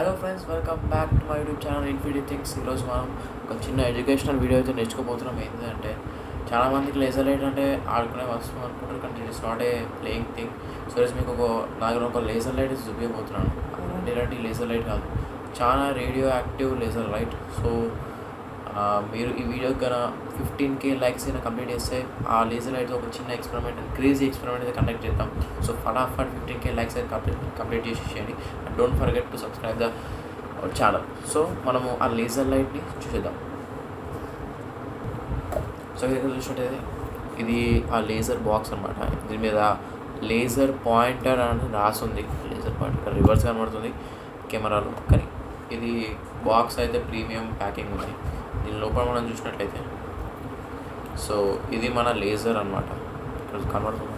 Hello friends, welcome back to my YouTube channel infinity things. ఈరోజు మనం ఒక చిన్న ఎడ్యుకేషనల్ వీడియో అయితే నేర్చుకోబోతున్నాం. ఏంటంటే చాలామందికి లేజర్ లైట్ అంటే ఆడుకునే వస్తువు అనుకుంటారు, కానీ it's not a playing thing. So ఈరోజు మీకు ఒక లేజర్ లైట్ చూపించబోతున్నాను. అలాంటి లేజర్ లైట్ కాదు, చాలా radio active laser light. So మీరు ఈ వీడియోకి కన్నా 15K లైక్స్ అయినా కంప్లీట్ చేస్తే ఆ లేజర్ లైట్తో ఒక చిన్న ఎక్స్పెరిమెంట్, క్రేజీ ఎక్స్పెరిమెంట్ అయితే కండక్ట్ చేద్దాం. సో ఫటాఫట్ 15K లైక్స్ అయితే కంప్లీట్ చేసేయండి. And don't forget to subscribe the channel. So మనము ఆ లేజర్ లైట్ని చూసేద్దాం. సో ఇక్కడ చూసినట్టయితే ఇది ఆ లేజర్ బాక్స్ అనమాట. దీని మీద లేజర్ పాయింటర్ అని రాసుంది. లేజర్ పాయింటర్ రివర్స్ కనబడుతుంది కెమెరాలో, కానీ ఇది బాక్స్ అయితే ప్రీమియం ప్యాకింగ్ ఉంది. దీని లోపల మనం చూసినట్లయితే సో ఇది మన లేజర్ అనమాట. ఇక్కడ కనబడుతుంది.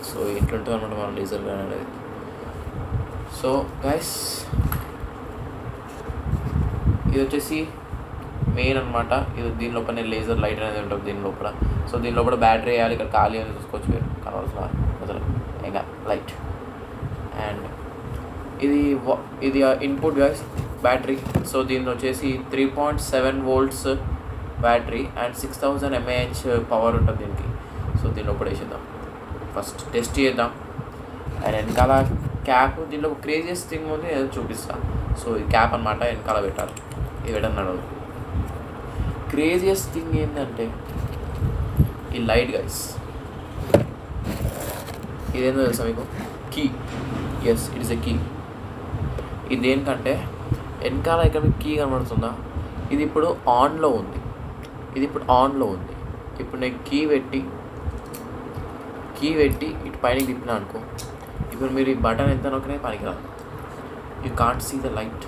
సో ఎట్లుంటుంది అనమాట మన లేజర్ అనేది. సో గైస్, ఇది వచ్చేసి మెయిన్ అనమాట. ఇది దీని లోపల లేజర్ లైట్ అనేది ఉంటుంది దీని లోపల. సో దీని లోపల బ్యాటరీ వేయాలి. ఇక్కడ ఖాళీ అని చూసుకోవచ్చు మీరు, కనవలసిన అసలు ఇంకా లైట్. అండ్ ఇది ఇన్పుట్ గైస్ బ్యాటరీ. సో దీని వచ్చేసి 3.7 volts battery and 6000 mAh power ఉంటుంది దీనికి. సో దీని లోపల వేసేద్దాం, ఫస్ట్ టెస్ట్ చేద్దాం. అండ్ వెనకాల క్యాప్, దీనిలో క్రేజియస్ట్ థింగ్ ఉంది, ఏదో చూపిస్తాను. సో ఈ క్యాప్ అనమాట, వెనకాల పెట్టాలి. ఇది పెట్టన్నాడు. క్రేజియస్ట్ థింగ్ ఏంటంటే ఈ లైట్ గైస్. ఇదేందో తెలుసా మీకు? Key. Yes, it is a key. ఇది దేనికంటే వెనకాల ఇక్కడ మీకు కీ కనబడుతుందా? ఇది ఇప్పుడు ఆన్లో ఉంది. ఇప్పుడు నేను కీ పెట్టి ఇటు పైన తిప్పినా అనుకో, ఇప్పుడు మీరు ఈ బటన్ ఎంత నొక్కినా పనికిరాదు. You can't see the light.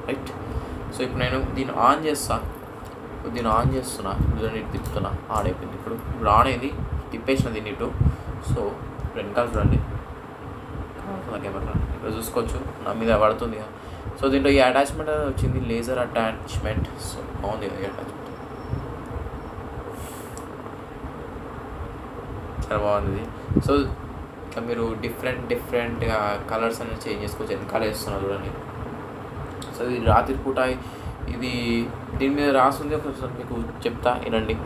Right. So ఇప్పుడు నేను దీన్ని ఆన్ చేస్తున్నా, ఇటు తిప్పుతున్నా, ఆన్ అయిపోయింది. ఇప్పుడు ఆన్ అయింది, తిప్పేసిన దీన్ని ఇటు. సో వెనకాల చూడండి, కెమెరా ఇక్కడ చూసుకోవచ్చు, నా మీద పడుతుంది. సో దీంట్లో ఈ అటాచ్మెంట్ అనేది వచ్చింది, లేజర్ అటాచ్మెంట్. సో బాగుంది ఈ అటాచ్మెంట్, చాలా బాగుంది. సో ఇట్లా మీరు డిఫరెంట్గా కలర్స్ అనేది చేంజ్ చేసుకోవచ్చు. వెనకాల వేస్తున్నారు చూడండి. సో ఇది రాత్రిపూట ఇది దీని మీద రాస్తుంది. ఒకసారి మీకు చెప్తా వినండి.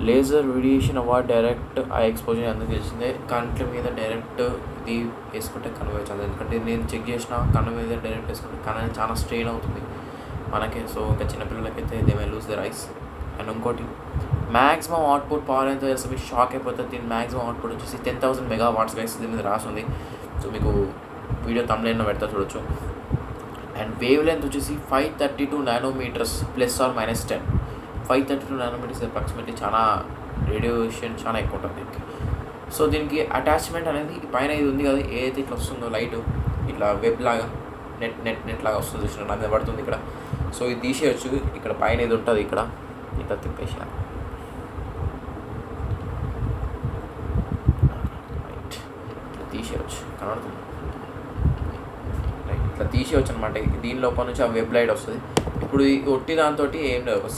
లేజర్ రేడియేషన్ అవార్డ్ డైరెక్ట్ ఆ ఎక్స్పోజర్ అందుకు తెలిసిందే. కంట్ల మీద డైరెక్ట్ ఇది వేసుకుంటే కన్ను వేయచ్చు. ఎందుకంటే నేను చెక్ చేసిన కన్ను మీద డైరెక్ట్ వేసుకుంటే కన్ను చాలా స్ట్రెయిన్ అవుతుంది మనకి. సో ఇంకా చిన్నపిల్లలకైతే they may lose their eyes. And ఇంకోటి మ్యాక్సిమం అవుట్పుట్ పవర్ ఎంత చేస్తే మీకు షాక్ అయిపోతుంది. దీని మ్యాక్సిమం అవుట్పుట్ వచ్చేసి 10,000 megawatts గైస్. దీని మీద రాస్తుంది. సో మీకు వీడియో తమ్లైన్లో పెడతా చూడొచ్చు. అండ్ వేవ్ లెంత్ వచ్చేసి 532 nanometers ±10. 532 nanometers అప్రాక్సిమేట్లీ చాలా రేడియేషన్ చాలా ఎక్కువ ఉంటుంది దీనికి. సో దీనికి అటాచ్మెంట్ అనేది పైన ఇది ఉంది కదా, ఏదైతే ఇట్లా వస్తుందో లైట్, ఇట్లా వెబ్ లాగా నెట్ లాగా వస్తుంది చూసిన, నా మీద పడుతుంది ఇక్కడ. సో ఇది తీసేయచ్చు. ఇక్కడ పైన ఇది ఉంటుంది, ఇక్కడ ఇట్లా తిప్పేసాను. రైట్, ఇట్లా తీసేయచ్చు, కనబడుతుంది. రైట్, ఇట్లా తీసేయచ్చు అనమాట. దీని లోపల నుంచి ఆ వెబ్ లైట్ వస్తుంది. ఇప్పుడు ఈ ఒట్టి దాంతో ఏం లేదు, ఒక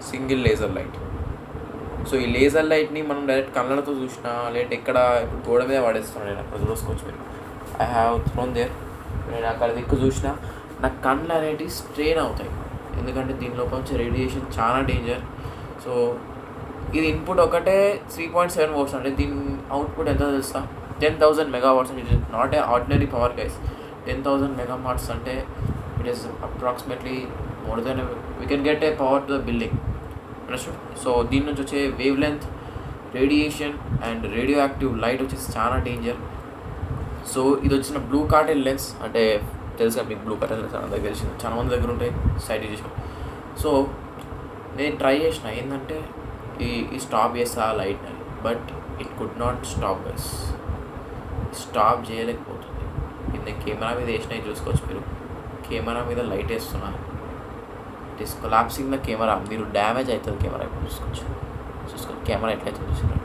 సింగిల్ లేజర్ లైట్. సో ఈ లేజర్ లైట్ని మనం డైరెక్ట్ కళ్ళతో చూసినా, లేదంటే ఎక్కడ ఇప్పుడు గోడ మీద పడేస్తున్నాను నేను, అక్కడ చూసుకోవచ్చు మీరు. I have thrown there. నేను అక్కడ దిక్కు చూసినా నా కళ్ళు అనేటివి స్ట్రెయిన్ అవుతాయి, ఎందుకంటే దీని లోపల నుంచి రేడియేషన్ చాలా డేంజర్. సో ఇది ఇన్పుట్ ఒకటే 3.7 volts అంటే దీని అవుట్పుట్ ఎంత తెలుసా? 10,000 megawatts. It is not a ordinary power guys. 10,000 megawatts అంటే it is approximately more than we can get a power to the building. So దీని నుంచి వచ్చే wave length, radiation and radio active light వచ్చేసి చాలా danger. So ఇది వచ్చిన blue Cartel lens అంటే తెలుసా మీకు? బ్లూ కార్టెల్ లెన్స్ అందరికి తెలిసింది, చాలా మంది దగ్గర ఉంటాయి సైట్ చేసాం. సో నేను ట్రై చేసిన ఏంటంటే ఈ స్టాప్ చేస్తా ఆ లైట్ని, but it could not stop చేయలేకపోతుంది. నేను కెమెరా మీద వేసినవి చూసుకోవచ్చు మీరు. కెమెరా మీద లైట్ వేస్తున్నా, it is collapsing the camera. మీరు డ్యామేజ్ అవుతుంది కెమెరా. ఇప్పుడు చూసుకోవచ్చు కెమెరా ఎట్లయితే చూసినా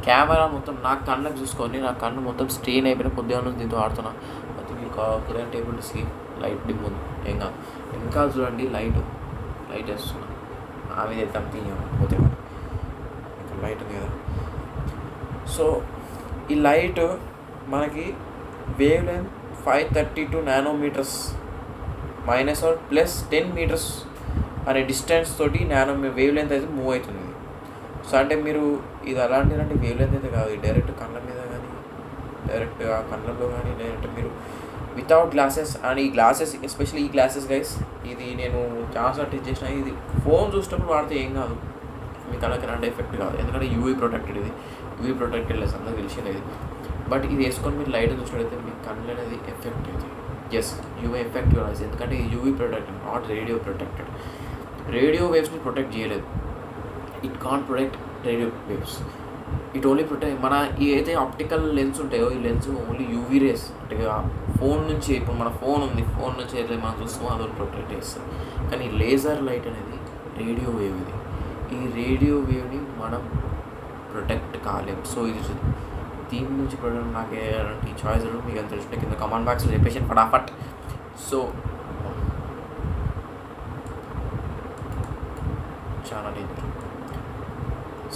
కెమెరా మొత్తం నా కళ్ళకి చూసుకొని, నా కన్ను మొత్తం స్ట్రెయిన్ అయిపోయిన. కొద్దిగా నుంచి దీంతో ఆడుతున్నా. అది మీకు కుదరని టేబుల్ సీ లైట్ డిమ్ ఉంది. ఇంకా ఇంకా చూడండి, లైట్ వేస్తున్నా. ఆ మీద ఎత్తాం తీయము పోతే లైట్ ఉంది కదా. సో ఈ లైట్ మనకి wavelength 532 nanometers minus or plus 10 meters అనే డిస్టెన్స్ తోటి వేవ్ లెంత్ అయితే మూవ్ అవుతుంది. సో అంటే మీరు ఇది అలాంటిదంటే వేవ్ లెంత్ అయితే కాదు, డైరెక్ట్ కళ్ళ మీద కానీ డైరెక్ట్ ఆ కళ్ళలో కానీ డైరెక్ట్ మీరు వితౌట్ గ్లాసెస్. అండ్ ఈ గ్లాసెస్ ఎస్పెషల్లీ ఈ గ్లాసెస్ గైస్, ఇది నేను చాలాసార్లు టెస్ట్ చేసిన. ఇది ఫోన్ చూసేటప్పుడు వాడితే ఏం కాదు, మీ కళ్ళకి ఎలాంటి ఎఫెక్ట్ కాదు, ఎందుకంటే యూవీ ప్రొటెక్టెడ్. ఇది యూవీ ప్రొటెక్టెడ్ లెస్ అందరూ తెలిసింది ఇది. బట్ ఇది వేసుకొని మీరు లైట్ చూసినట్టయితే మీ కళ్ళు అనేది ఎఫెక్ట్ అవుతుంది. ఎస్, యూవీ ఎఫెక్ట్ కాదు, ఎందుకంటే UV protected, not radio protected. Radio వేవ్స్ని ప్రొటెక్ట్ చేయలేదు. It can't protect radio waves, it only protect మన ఏదైతే ఆప్టికల్ లెన్స్ ఉంటాయో ఈ లెన్స్ ఓన్లీ యూవీ రేస్. అంటే ఫోన్ నుంచి, ఇప్పుడు మన ఫోన్ ఉంది, ఫోన్ నుంచి అయితే మనం చూస్తామో అది ప్రొటెక్ట్ చేస్తుంది. కానీ లేజర్ లైట్ అనేది రేడియో వేవ్. ఇది ఈ రేడియో వేవ్ని మనం ప్రొటెక్ట్ కాలేము. సో ఇది దీని నుంచి ప్రొటెక్ట్ నాకు ఎలాంటి చాయిస్ మీకు ఎంత తెలిసిన కింద కమెంట్ బాక్స్లో చెప్పేసి ఫటాఫట్. సో చాలా డేంజర్.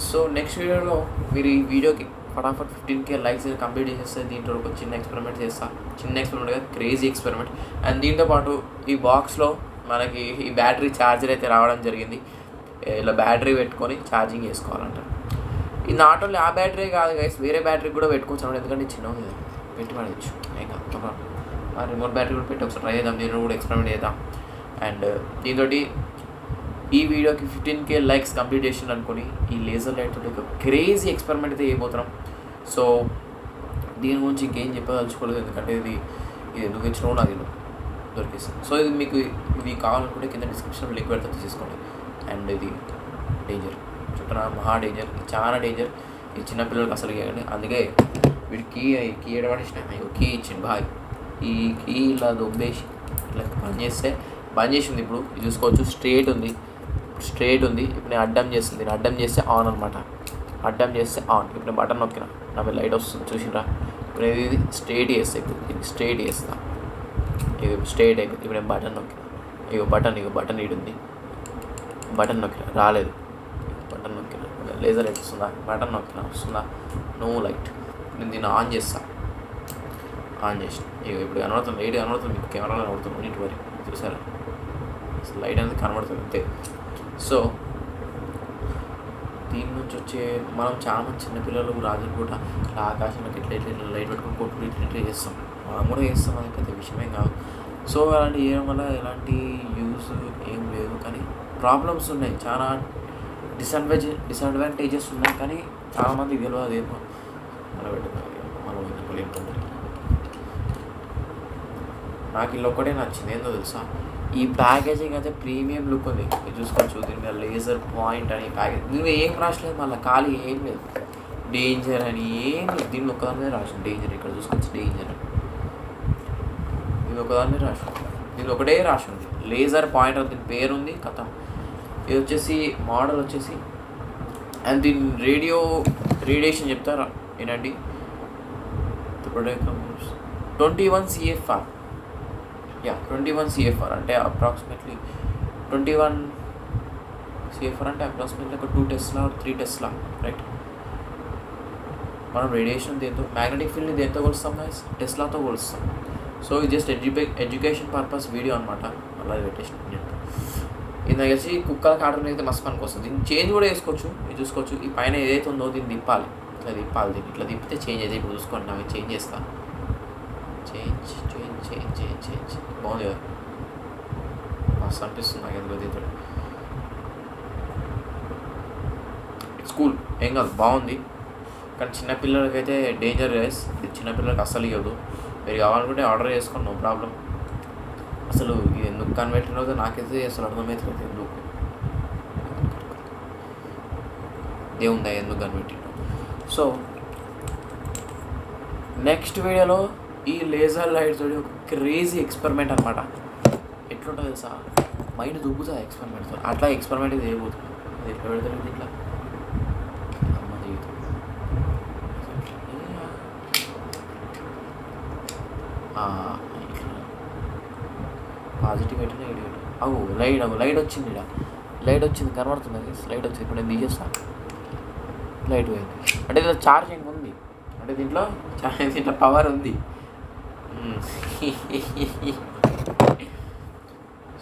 సో నెక్స్ట్ వీడియోలో మీరు ఈ వీడియోకి ఫటాఫట్ 15K లైక్స్ కంప్లీట్ చేసేస్తే దీంట్లో ఒక చిన్న ఎక్స్పెరిమెంట్ చేస్తా. చిన్న ఎక్స్పెరిమెంట్ కాదు, క్రేజీ ఎక్స్పెరిమెంట్. అండ్ దీంతోపాటు ఈ బాక్స్లో మనకి ఈ బ్యాటరీ ఛార్జర్ అయితే రావడం జరిగింది. ఇలా బ్యాటరీ పెట్టుకొని ఛార్జింగ్ చేసుకోవాలంట. ఇది నాట్ ఓన్లీ ఆ బ్యాటరీ కాదు గైస్, వేరే బ్యాటరీ కూడా పెట్టుకోవచ్చు అన్నమాట, ఎందుకంటే చిన్న ఉంది పెట్టి పడవచ్చు. ఇంకా ఆ రిమోట్ బ్యాటరీ కూడా పెట్టి ఒకసారి ట్రై చేద్దాం, దీంట్లో కూడా ఎక్స్పెరిమెంట్ చేద్దాం. అండ్ దీంతో ఈ వీడియోకి 15K లైక్స్ కంప్లీట్ చేసింది అనుకుని ఈ లేజర్ లైట్ తోటి ఒక క్రేజీ ఎక్స్పెరిమెంట్ అయితే చేయబోతున్నాం. సో దీని గురించి ఇంకేం చెప్పదలుచుకోలేదు, ఎందుకంటే ఇది ఎందుకు ఇచ్చినావో నాకు దొరికిస్తుంది. సో ఇది మీకు ఇది కావాలనుకుంటే కింద డిస్క్రిప్షన్లో లింక్ పెడితే తీసేసుకోండి. అండ్ ఇది డేంజర్, చెప్తున్నా, మహా డేంజర్, చాలా డేంజర్. ఈ చిన్నపిల్లలకి అసలు ఇవ్వండి. అందుకే వీడికి కీ ఎడబడిసిన కీ ఇచ్చింది బాయ్. ఈ కీ ఇలా దొబ్బేసి ఇట్లా బంద్ చేసింది. ఇప్పుడు ఇది చూసుకోవచ్చు, స్ట్రేట్ ఉంది. ఇప్పుడు నేను అడ్డం చేస్తుంది, నేను అడ్డం చేస్తే ఆన్ అనమాట, అడ్డం చేస్తే ఆన్. ఇప్పుడు నేను బటన్ నొక్కిన, నా మీద లైట్ వస్తుంది చూసిరా. ఇప్పుడు ఇది స్ట్రేట్ చేస్తే, ఇప్పుడు ఇది స్ట్రేట్ చేస్తా, ఇది స్ట్రేట్ అయిపోయింది. ఇప్పుడు నేను బటన్ నొక్కిన, బటన్ ఈడు ఉంది, బటన్ నొక్కిన రాలేదు, బటన్ నొక్కిన లేజర్ లైట్ వస్తుందా, బటన్ నొక్కిన వస్తుందా, నో లైట్. నేను దీన్ని ఆన్ చేస్తా, ఆన్ చేసిన ఇప్పుడు కనబడుతుంది, లైట్ కనబడుతుంది, మీకు కెమెరాలో కనబడుతుంది, నీటి వరకు చూసారా, లైట్ అనేది కనబడుతుంది అంతే. సో దీని నుంచి వచ్చే మనం చాలా చిన్నపిల్లలు రాత్రి పూట ఇట్లా ఆకాశంలోకి ఇట్లా లైట్ పెట్టుకొని కొట్టుకుని ఇట్లా చేస్తాం, మనం కూడా చేస్తాం, అది పెద్ద విషయమే కాదు. సో అలాంటి చేయడం వల్ల ఎలాంటి యూస్ ఏం లేదు, కానీ ప్రాబ్లమ్స్ ఉన్నాయి, చాలా డిసడ్వాంటేజెస్ ఉన్నాయి. కానీ చాలామందికి తెలియదు అదేమో అలా పెట్టుకోవాలి. మనం ఏంటంటే నాకు ఇల్లు ఒక్కటే నచ్చింది, ఏందో తెలుసా, ఈ ప్యాకేజింగ్ అయితే ప్రీమియం లుక్ ఉంది. మీరు చూసుకోవచ్చు, దీని మీద లేజర్ పాయింట్ అని ప్యాకేజ్, దీని ఏం రాసలేదు, మళ్ళీ ఖాళీ ఏం లేదు, డేంజర్ అని ఏం లేదు, దీన్ని ఒక్కదాని మీద రాసింది డేంజర్. ఇక్కడ చూసుకోవచ్చు డేంజర్ అని, ఇది ఒకదాని మీద రాసింది, దీని ఒకటే రాసింది లేజర్ పాయింట్ అని దీని పేరు ఉంది కథ. ఇది వచ్చేసి మోడల్ వచ్చేసి, అండ్ దీని రేడియేషన్ చెప్తారా ఏనండి, 21 CFR. 21 CFR అంటే అప్రాక్సిమేట్లీ 21 CFR అంటే అప్రాక్సిమేట్లీ ఒక 2 టెస్లా 3 టెస్లా, రైట్. మనం రేడియేషన్ దేంతో, మ్యాగ్నెటిక్ ఫీల్డ్ని దేంతో కొలుస్తాం గైస్, టెస్లాతో కొలుస్తాం. సో ఇది జస్ట్ ఎడ్యుకేషన్ పర్పస్ వీడియో అనమాట, అలా పెట్టేసిన. ఇది నాకు తెలిసి కుక్కల కాటన్ అయితే మస్తు పనికి వస్తుంది. దీన్ని చేంజ్ కూడా చేసుకోవచ్చు, మీరు చూసుకోవచ్చు. ఈ పైన ఏదైతే ఉందో దీన్ని తిప్పాలి, దీన్ని ఇట్లా తిప్పితే చేంజ్ అయితే. ఇప్పుడు చూసుకోండి, నాకు చేంజ్ చేస్తా, చేంజ్ బాగుంది కదా, మస్తు అనిపిస్తుంది నాకు ఎందుకు దీంతో. స్కూల్ ఏం కాదు, బాగుంది, కానీ చిన్నపిల్లలకైతే డేంజర్ గైస్. ఇది చిన్నపిల్లలకి అస్సలు ఇవ్వదు. మీరు కావాలనుకుంటే ఆర్డర్ చేసుకోండి, నో ప్రాబ్లం. అసలు ఇది ఎందుకు కన్వర్ట్ అవుతుందో నాకైతే అసలు అర్థమవుతుంది, ఎందుకు దేవుందా ఎందుకు కన్వర్ట్. సో నెక్స్ట్ వీడియోలో ఈ లేజర్ లైట్ తోటి ఒక క్రేజీ ఎక్స్పెరిమెంట్ అనమాట. ఎట్లుంటుంది తెలుసా, మైండ్ దుబ్బుతుంది ఎక్స్పెరిమెంట్. అట్లా ఎక్స్పెరిమెంట్ ఇది చేయబోతుంది. అది ఎట్లా పెడతారు ఇట్లా అమ్మ జీవితం. ఇట్లా పాజిటివ్ పెట్టిన నెగిటివ్. లైట్ వచ్చింది, లైట్ వచ్చింది కనబడుతుంది, లైట్ వచ్చింది. ఇప్పుడు నేను తీసేస్తాను, లైట్ పోయింది. అంటే ఇలా ఛార్జింగ్ ఉంది, అంటే దీంట్లో పవర్ ఉంది.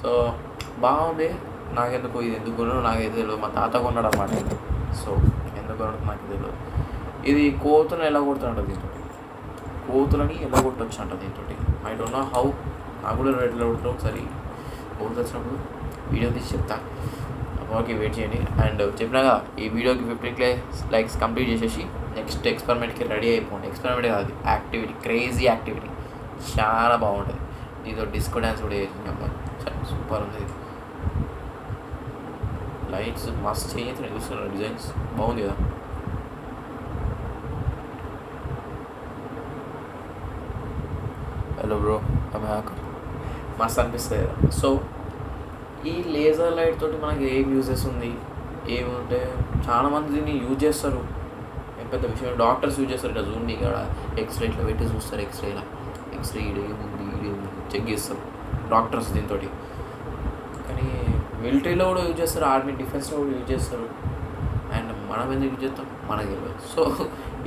సో బాగుంది. నాకెందుకు ఇది ఎందుకు కొన్నాడో నాకైతే తెలియదు. మా తాత కొన్నాడు అన్నమాట. సో ఎందుకు కొన్నాడో నాకు తెలియదు. ఇది కోతులను ఎలా కొడుతుంట దీంతో, కోతులని ఎలా కొట్టొచ్చు అంట దీంతో. I don't know how. నాకు కూడా ఎట్లా కొడతారు ఒకసారి కోతులు వచ్చినప్పుడు వీడియో తీసి చెప్తా. ఓకే, వెయిట్ చేయండి. అండ్ చెప్పినాగా ఈ వీడియోకి 50K లైక్స్ కంప్లీట్ చేసేసి నెక్స్ట్ ఎక్స్పెరిమెంట్కి రెడీ అయిపోండి. ఎక్స్పెరిమెంట్ కాదు, యాక్టివిటీ, క్రేజీ యాక్టివిటీ, చాలా బాగుంటుంది. నీతో డిస్కో డ్యాన్స్ కూడా చేసింది అమ్మ, సూపర్ ఉంది. లైట్స్ మస్తు చేంజ్ అవుతున్నాయి, చూస్తున్నారు డిజైన్స్ బాగుంది కదా. హలో బ్రో, మస్తు అనిపిస్తుంది కదా. సో ఈ లేజర్ లైట్ తోటి మనకి ఏం యూజెస్ ఉంది ఏముంటే, చాలామంది దీన్ని యూజ్ చేస్తారు. ఏం పెద్ద విషయం, డాక్టర్స్ యూజ్ చేస్తారు. ఇట్లా జూమ్ ఇక్కడ ఎక్స్రే ఇట్లా పెట్టి చూస్తారు. ఎక్స్రే ఈడేముంది చెక్ చేస్తారు డాక్టర్స్ దీంతో. కానీ మిలిటరీలో కూడా యూజ్ చేస్తారు, ఆర్మీ డిఫెన్స్లో కూడా యూజ్ చేస్తారు. అండ్ మనం ఎందుకు యూజ్ చేస్తాం మనకి తెలియదు. సో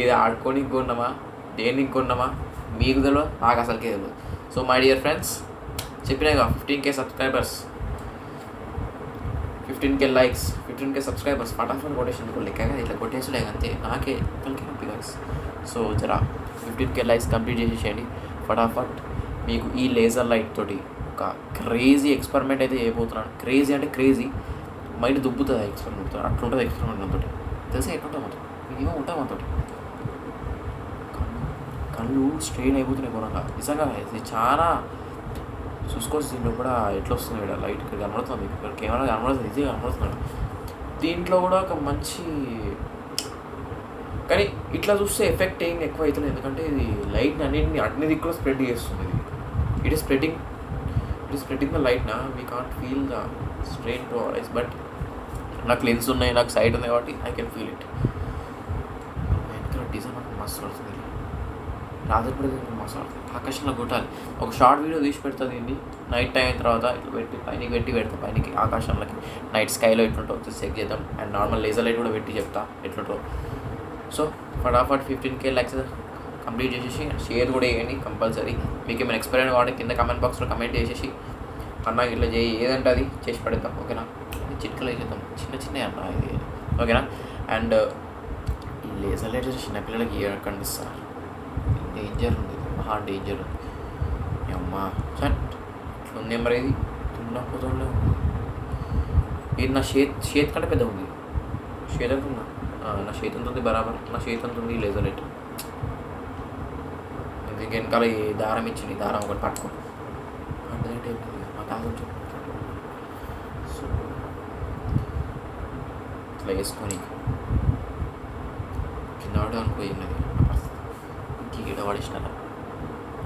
ఇది ఆడుకోనికి కొన్నామా దేనికి కొన్నామా మీకు తెలియదు, నాకు అసలుకే తెలియదు. సో మై డియర్ ఫ్రెండ్స్, చెప్పినాగా 15K subscribers, 15K likes, 15K subscribers ఫటాఫట్ కొట్టేసింది. కూడా లెక్కగా ఇట్లా కొట్టేసుడే అంతే, నాకే కలిపి గైస్. సో జరా 15K లైక్స్ కంప్లీట్ చేసేసేయండి ఫటాఫట్. మీకు ఈ లేజర్ లైట్ తోటి ఒక క్రేజీ ఎక్స్పెరిమెంట్ అయితే చేయబోతున్నాను. క్రేజీ అంటే క్రేజీ, మైండ్ దుబ్బుతుంది ఆ ఎక్స్పెరిమెంట్తో. అట్లుంటుంది ఎక్స్పెరిమెంట్ నాతో, తెలిసి ఎట్లుంటుంది మాతో, ఏమో ఉంటుంది మాతో. కళ్ళు స్ట్రెయిన్ అయిపోతున్నాయి కొనగా, నిజంగా ఇది చాలా చూసుకోవచ్చు. దీంట్లో కూడా ఎట్లా వస్తుంది ఇక్కడ లైట్ ఇక్కడ కనబడుతుంది, మీకు ఇక్కడ కెమెరా కనబడుతుంది, ఈజీగా కనబడుతున్నాడు. దీంట్లో కూడా ఒక మంచి, కానీ ఇట్లా చూస్తే ఎఫెక్ట్ ఏం ఎక్కువ అవుతుంది, ఎందుకంటే ఇది లైట్ని అన్ని దిక్కులో స్ప్రెడ్ చేస్తుంది. It is spreading the light నా, we can't feel the strain to our eyes. But నాకు లెన్స్ ఉన్నాయి, నాకు సైట్ ఉంది కాబట్టి ఐ కెన్ ఫీల్ ఇట్. ఇంకా డిజైన్ మస్తు పడుతుంది, రాత్రి కూడా మస్తు పడుతుంది. ఆకాశంలో కొట్టాలి, ఒక షార్ట్ వీడియో తీసి పెడుతుంది దీన్ని నైట్ టైం అయిన తర్వాత. ఇట్లా పెట్టి పెడతా పైనకి ఆకాశంలోకి, నైట్ స్కైలో ఎట్లుంటుందో వచ్చి చెక్ చేద్దాం. అండ్ నార్మల్ లేజర్ లైట్ కూడా పెట్టి చెప్తా ఎట్లుంటుందో. సో ఫటాఫట్ 15K లైక్స్ కంప్లీట్ చేసేసి షేర్ కూడా చేయండి కంపల్సరీ. మీకు ఏమైనా ఎక్స్పీరియన్స్ కావాలి కింద కమెంట్ బాక్స్లో కమెంట్ చేసేసి అన్న ఇట్లా చేయి ఏదంటే అది చేసి పెడతాం, ఓకేనా. చిట్కలు వేసేద్దాం, చిన్న అన్న ఇది, ఓకేనా. అండ్ ఈ లేజర్ లైట్ చిన్నపిల్లలకి ఇవ్వకండి సార్, డేంజర్ ఉంది, మహా డేంజర్ ఉంది. అమ్మ సట్ ఇట్లా ఉంది మరి, ఇది తున్నపోతుండే ఉంది. ఇది నా చేతి కంటే పెద్ద ఉంది. చేతి ఎంత ఉందా, నా చేతి ఎంత ఉంది బరాబర్, నా చేతి ఎంత ఉంది లేజర్ లైట్. దీనికి వెనకాల ఈ దారం ఇచ్చింది, దారం ఒకటి పట్టుకో అంటే మా తాగు. సో ఇట్లా వేసుకొని కింద పడే అనుకోయింది, గీడ పడేసినారా.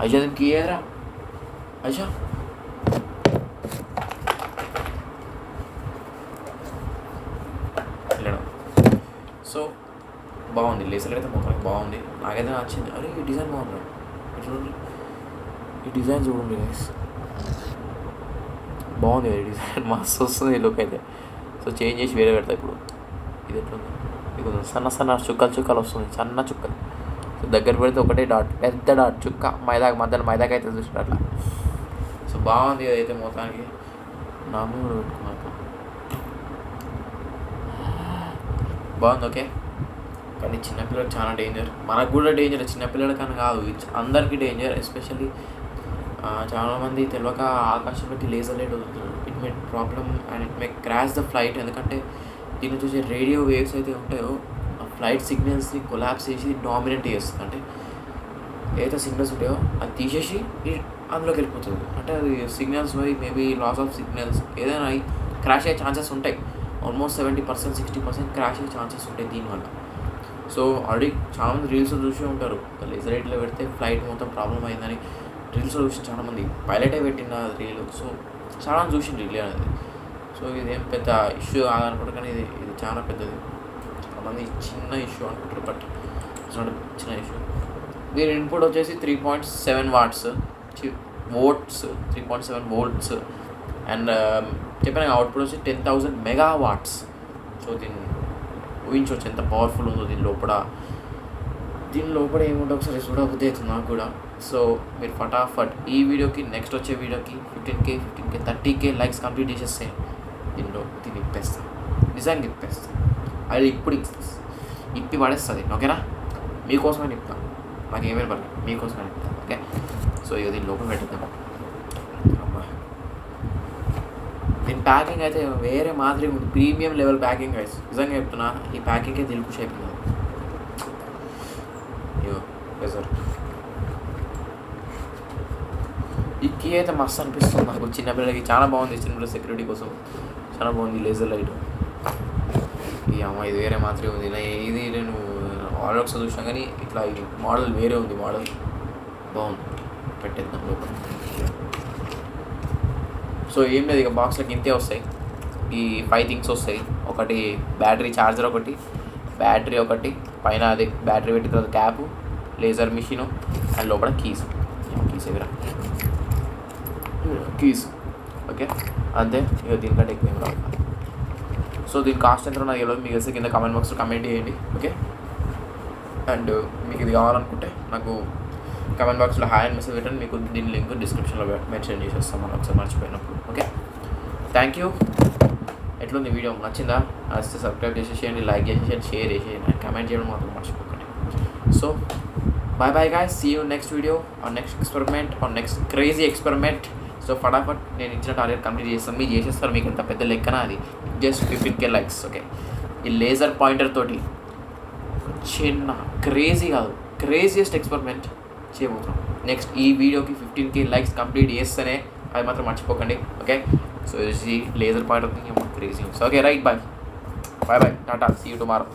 ఐజా దీనికి ఏదరా ఐజా, వెళ్ళడం. సో బాగుంది లేజర్ అయితే మొత్తానికి బాగుంది, నాకైతే నచ్చింది. అరే ఈ డిజైన్ బాగుంది, చూడండి ఈ డిజైన్ చూడండి గైస్, బాగుంది ఈ డిజైన్, మస్తు వస్తుంది ఈ లుక్ అయితే. సో చేంజ్ చేసి వేరే పెడతా ఇప్పుడు. ఇది ఎట్లుంది, ఇది కొంచెం సన్న చుక్కలు వస్తుంది, సన్న చుక్కలు. సో దగ్గర పెడితే ఒకటే డాట్, పెద్ద డాట్ చుక్క, మధ్యలో మైదాకి అయితే చూసిన అట్లా. సో బాగుంది అదైతే మొత్తానికి. నామూ కూడా పెట్టుకున్నాక బాగుంది, ఓకే. కానీ చిన్నపిల్లలకు చాలా డేంజర్, మనకు కూడా డేంజర్, చిన్నపిల్లలకని కాదు అందరికీ డేంజర్. ఎస్పెషల్లీ చాలామంది తెలియక ఆకాశంలోకి లేజర్ లైట్ వదులుతారు. It may problem and it may crash the flight. ఎందుకంటే దీన్ని చూసే రేడియో వేవ్స్ అయితే ఉంటాయో ఆ ఫ్లైట్ సిగ్నల్స్ని కొలాప్స్ చేసి డామినేట్ చేస్తుంది. అంటే ఏదైతే సిగ్నల్స్ ఉంటాయో అది తీసేసి అందులోకి వెళ్ళిపోతుంది. అంటే అది సిగ్నల్స్ పోయి మేబీ లాస్ ఆఫ్ సిగ్నల్స్ ఏదైనా క్రాష్ అయ్యే ఛాన్సెస్ ఉంటాయి. ఆల్మోస్ట్ 70% 60% క్రాష్ అయ్యే ఛాన్సెస్ ఉంటాయి దీనివల్ల. సో ఆల్రెడీ చాలామంది రీల్స్ చూసే ఉంటారు, లేజర్ లైట్లో పెడితే ఫ్లైట్ మొత్తం ప్రాబ్లం అయిందని రీల్స్ చూసి చాలామంది పైలటే పెట్టిన రీల్. సో చాలా చూసి రీల్ అనేది. సో ఇదేం పెద్ద ఇష్యూ కాదనుకుంటారు, కానీ ఇది చాలా పెద్దది. చాలామంది చిన్న ఇష్యూ అనుకుంటారు, బట్ ఇట్స్ నాట్ చిన్న ఇష్యూ. దీని ఇన్పుట్ వచ్చేసి 3.7 వాట్స్ 3.7 వోల్ట్స్. అండ్ చెప్పిన అవుట్పుట్ వచ్చి 10,000 మెగావాట్స్. సో దీన్ని ఊహించవచ్చు ఎంత పవర్ఫుల్ ఉందో దీని లోపల. దీని లోపల ఏముంటే ఒకసారి చూడబుద్ధి అవుతుంది నాకు కూడా. సో మీరు ఫటాఫట్ ఈ వీడియోకి నెక్స్ట్ వచ్చే వీడియోకి 15K 30K లైక్స్ కంప్లీట్ చేసేస్తే దీన్ని ఇప్పేస్తాను, నిజంగా ఇప్పేస్తాను. అది ఇప్పుడు ఇప్పి పడేస్తుంది. ఓకేనా? మీకోసమే ఇప్పుతాను, నాకు ఏమైనా పర్లేదు, మీకోసమే ఇప్పుతాను. ఓకే, సో ఇక దీని లోపల పెట్టేద్దాం. అమ్మా, దీని ప్యాకింగ్ అయితే వేరే మాదిరి ఉంది, ప్రీమియం లెవెల్ ప్యాకింగ్ గైస్. నిజంగా చెప్తున్నా, ఈ ప్యాకింగే దిల్కుష్ అయిపోయింది. సార్ ఈ కీ అయితే మస్తు అనిపిస్తుంది నాకు. చిన్నపిల్లలకి చాలా బాగుంది, చిన్నపిల్లల సెక్యూరిటీ కోసం చాలా బాగుంది. లేజర్ లైట్ ఈ అమ్మ ఇది వేరే మాత్రమే ఉంది. ఇది నేను ఆర్డర్స్ చూసాను కానీ ఇట్లా ఇది మోడల్ వేరే ఉంది, మోడల్ బాగుంది. పెట్టేద్దాం లోపల. సో ఏం లేదు, ఇక బాక్స్లోకి ఇంతే వస్తాయి. ఈ 5 థింగ్స్ వస్తాయి. ఒకటి బ్యాటరీ ఛార్జర్, ఒకటి బ్యాటరీ, ఒకటి పైన అది బ్యాటరీ పెట్టిన తర్వాత క్యాప్, లేజర్ మిషను అండ్ లోపల కీస్ ఎవిరా కీస్. ఓకే, అంతే. ఇక దీనికంటే ఎక్కువ ఏం రాదు. సో దీని కాస్ట్ ఎంత నాకు తెలియదు, మీకు తెలిసి కింద కామెంట్ బాక్స్లో కమెంట్ చేయండి. ఓకే, అండ్ మీకు ఇది కావాలనుకుంటే నాకు కామెంట్ బాక్స్లో హాయ్ అని మెసేజ్ పెట్టండి. మీకు దీని లింక్ డిస్క్రిప్షన్లో మెన్షన్ చేసేస్తాం మనం ఒకసారి మర్చిపోయినప్పుడు. Okay, thank you. ఎట్లుంది వీడియో? నచ్చిందా? నచ్చితే సబ్స్క్రైబ్ చేసేసేయండి, లైక్ చేసేసేయండి, షేర్ చేసేయండి అండ్ కమెంట్ చేయడం మాత్రం మర్చిపోకండి. So bye guys, see you next video or next experiment or next crazy experiment. So ఫటాఫట్ నేను ఇచ్చిన టార్గెట్ కంప్లీట్ చేస్తాను, మీరు చేసేస్తారు. మీకు ఎంత పెద్ద లెక్కన అది, జస్ట్ 15K లైక్స్. ఓకే, ఈ లేజర్ పాయింటర్ తోటి చిన్న క్రేజీ కాదు, క్రేజియస్ట్ ఎక్స్పెరిమెంట్ చేయబోతున్నాం. నెక్స్ట్ ఈ వీడియోకి 15K లైక్స్ కంప్లీట్ చేస్తేనే, అది మాత్రం మర్చిపోకండి. ఓకే, సో ఈ laser pointer thing crazy. So okay right, bye tata, see you tomorrow.